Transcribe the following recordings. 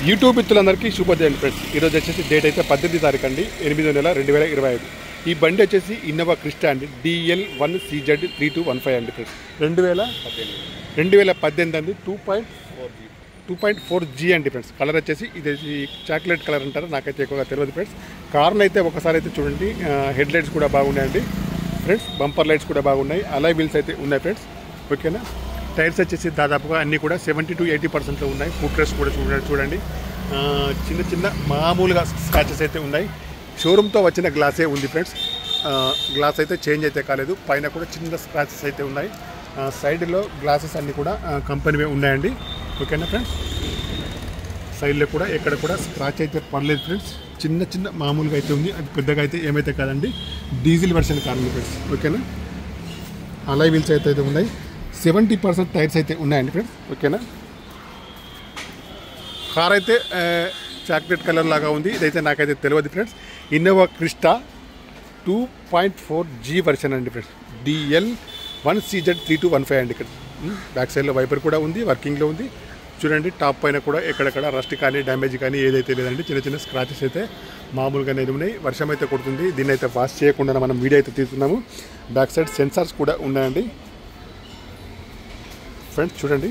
YouTube మిత్రులందరికీ శుభోదయం friends. ఈరోజు వచ్చేసి డేట్ అయితే 18 తారీఖు అండి, 8వ నెల 2025. ఈ బండి వచ్చేసి ఇన్నోవా క్రిస్టా అండి, DL1CZ3215 అండి ఫ్రెండ్స్. 2018 అండి, 2.4G అండి ఫ్రెండ్స్. కలర్ వచ్చేసి ఇది చాక్లెట్ కలర్ అంటారు, నాకైతే ఎక్కువగా తెలియదు ఫ్రెండ్స్. కార్ని అయితే ఒకసారి అయితే చూడండి, హెడ్ లైట్స్ కూడా బాగున్నాయండి ఫ్రెండ్స్, బంపర్ లైట్స్ కూడా బాగున్నాయి, అలాయ్ వీల్స్ అయితే ఉన్నాయి ఫ్రెండ్స్. ఓకేనా. టైర్స్ వచ్చేసి దాదాపుగా అన్నీ కూడా 70 to 80% ఉన్నాయి. ఫుట్ రెస్ట్ కూడా చూడండి, చిన్న చిన్న మామూలుగా స్క్రాచెస్ అయితే ఉన్నాయి. షోరూమ్తో వచ్చిన గ్లాసే ఉంది ఫ్రెండ్స్, గ్లాస్ అయితే చేంజ్ అయితే కాలేదు. పైన కూడా చిన్న స్క్రాచెస్ అయితే ఉన్నాయి. సైడ్లో గ్లాసెస్ అన్నీ కూడా కంపెనీవే ఉన్నాయండి. ఓకేనా ఫ్రెండ్స్. సైడ్లో కూడా ఎక్కడ కూడా స్క్రాచ్ అయితే పడలేదు ఫ్రెండ్స్, చిన్న చిన్న మామూలుగా అయితే ఉంది, అది పెద్దగా అయితే ఏమైతే కాదండి. డీజిల్ వెర్షన్ కార్ ఉంది ఫ్రెండ్స్. ఓకేనా. అలాయ్ వీల్స్ అయితే ఉన్నాయి, 70% టైర్స్ అయితే ఉన్నాయండి ఫ్రెండ్స్. ఓకేనా. కార్ అయితే చాక్లెట్ కలర్ లాగా ఉంది, ఇదైతే నాకైతే తెలియదు friends. Innova Crysta 2.4G version అండి ఫ్రెండ్స్, DL1CZ3215 అండి. ఇక్కడ బ్యాక్ సైడ్లో వైపర్ కూడా ఉంది, వర్కింగ్లో ఉంది. చూడండి, టాప్ పైన కూడా ఎక్కడెక్కడ రస్ట్ కానీ డ్యామేజ్ కానీ ఏదైతే లేదండి, చిన్న చిన్న స్క్రాచెస్ అయితే మామూలుగానే ఉన్నాయి. వర్షం అయితే కొడుతుంది, దీన్ని అయితే వాష్ చేయకుండా మనం వీడియో అయితే తీస్తున్నాము. బ్యాక్ సైడ్ సెన్సార్స్ కూడా ఉన్నాయండి ఫ్రెండ్స్. చూడండి,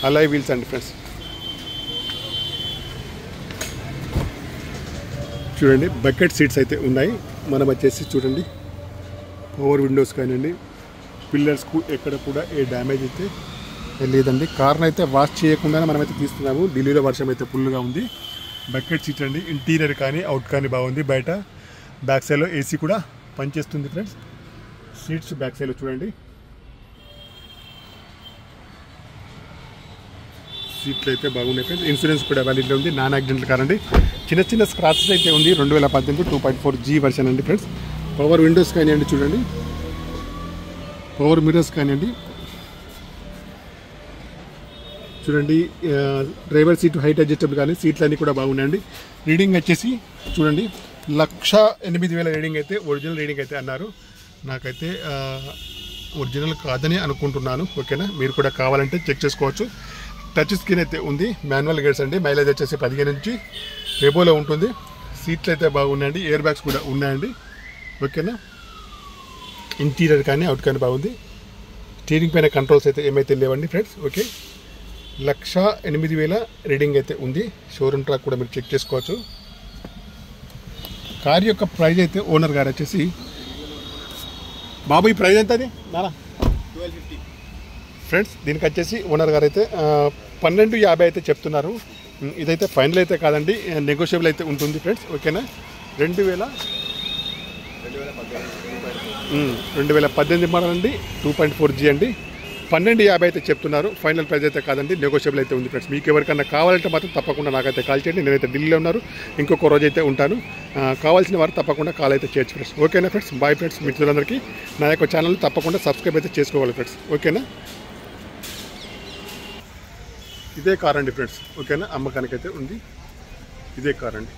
అలాయ్ వీల్స్ అండి ఫ్రెండ్స్. చూడండి, బకెట్ సీట్స్ అయితే ఉన్నాయి. మనం వచ్చేసి చూడండి, పవర్ విండోస్ కానివ్వండి, పిల్లర్స్కు ఎక్కడ కూడా ఏ డ్యామేజ్ అయితే లేదండి. కార్ని అయితే వాష్ చేయకుండానే మనమైతే తీస్తున్నాము. ఢిల్లీలో వర్షం అయితే ఫుల్గా ఉంది. బకెట్ సీట్స్ అండి, ఇంటీరియర్ కానీ అవుట్ కానీ బాగుంది. బయట బ్యాక్ సైడ్లో ఏసీ కూడా పనిచేస్తుంది ఫ్రెండ్స్. సీట్స్ బ్యాక్ సైడ్లో చూడండి, సీట్లు అయితే బాగున్నాయి ఫ్రెండ్స్. ఇన్సూరెన్స్ కూడా వ్యాలిడ్లో ఉంది, నాన్ యాక్సిడెంట్ కార్ అండి. చిన్న చిన్న స్క్రాచెస్ అయితే ఉంది. 2018 2.4G వెర్షన్ అండి ఫ్రెండ్స్. పవర్ విండోస్ కానివ్వండి, చూడండి, పవర్ మిర్రర్స్ కానివ్వండి, చూడండి, డ్రైవర్ సీట్ హైట్ అడ్జస్టబుల్ కానీ సీట్లు అన్నీ కూడా బాగున్నాయండి. రీడింగ్ వచ్చేసి చూడండి, 1,08,000 రీడింగ్ అయితే ఒరిజినల్ రీడింగ్ అయితే అన్నారు. నాకైతే ఒరిజినల్ కాదని అనుకుంటున్నాను. ఓకేనా. మీరు కూడా కావాలంటే చెక్ చేసుకోవచ్చు. టచ్ స్క్రీన్ అయితే ఉంది, మాన్యువల్ గేర్స్ అండి. మైలేజ్ వచ్చేసి 15 నుంచి రేబోలో ఉంటుంది. సీట్లు అయితే బాగున్నాయండి, ఎయిర్ బ్యాగ్స్ కూడా ఉన్నాయండి. ఓకేనా. ఇంటీరియర్ కానీ అవుట్ కానీ బాగుంది. స్టీరింగ్ పైన కంట్రోల్స్ అయితే ఏమైతే లేవండి ఫ్రెండ్స్. ఓకే. 1,08,000 రీడింగ్ అయితే ఉంది. షోరూమ్ ట్రాక్ కూడా మీరు చెక్ చేసుకోవచ్చు. కార్ యొక్క ప్రైస్ అయితే ఓనర్ గారు వచ్చేసి, బాబు ఈ ప్రైస్ ఎంత అది నానా 1250 ఫ్రెండ్స్. దీనికి వచ్చేసి ఓనర్ గారు అయితే 1250 అయితే చెప్తున్నారు. ఇదైతే ఫైనల్ అయితే కాదండి, నెగోషియబుల్ అయితే ఉంటుంది ఫ్రెండ్స్. ఓకేనా. 2018 మోడల్ అండి, 2.4G అండి. 1250 అయితే చెప్తున్నారు. ఫైనల్ ప్రైస్ అయితే కాదండి, నెగోషియబుల్ అయితే ఉంది ఫ్రెండ్స్. మీకు ఎవరికన్నా కావాలంటే మాత్రం తప్పకుండా నాకైతే కాల్ చేయండి. నేనైతే ఢిల్లీలో ఉన్నారు, ఇంకొక రోజు అయితే ఉంటాను. కావాల్సిన వారు తప్పకుండా కాల్ అయితే చేయొచ్చు ఫ్రెండ్స్. ఓకేనా ఫ్రెండ్స్. Bye friends. మిత్రులందరికీ నా యొక్క ఛానల్ తప్పకుండా సబ్స్క్రైబ్ అయితే చేసుకోవాలి ఫ్రెండ్స్. ఓకేనా. ఇదే కార్ అండి ఫ్రెండ్స్. ఓకేనా. అమ్మకానికైతే ఉంది, ఇదే కార్ అండి.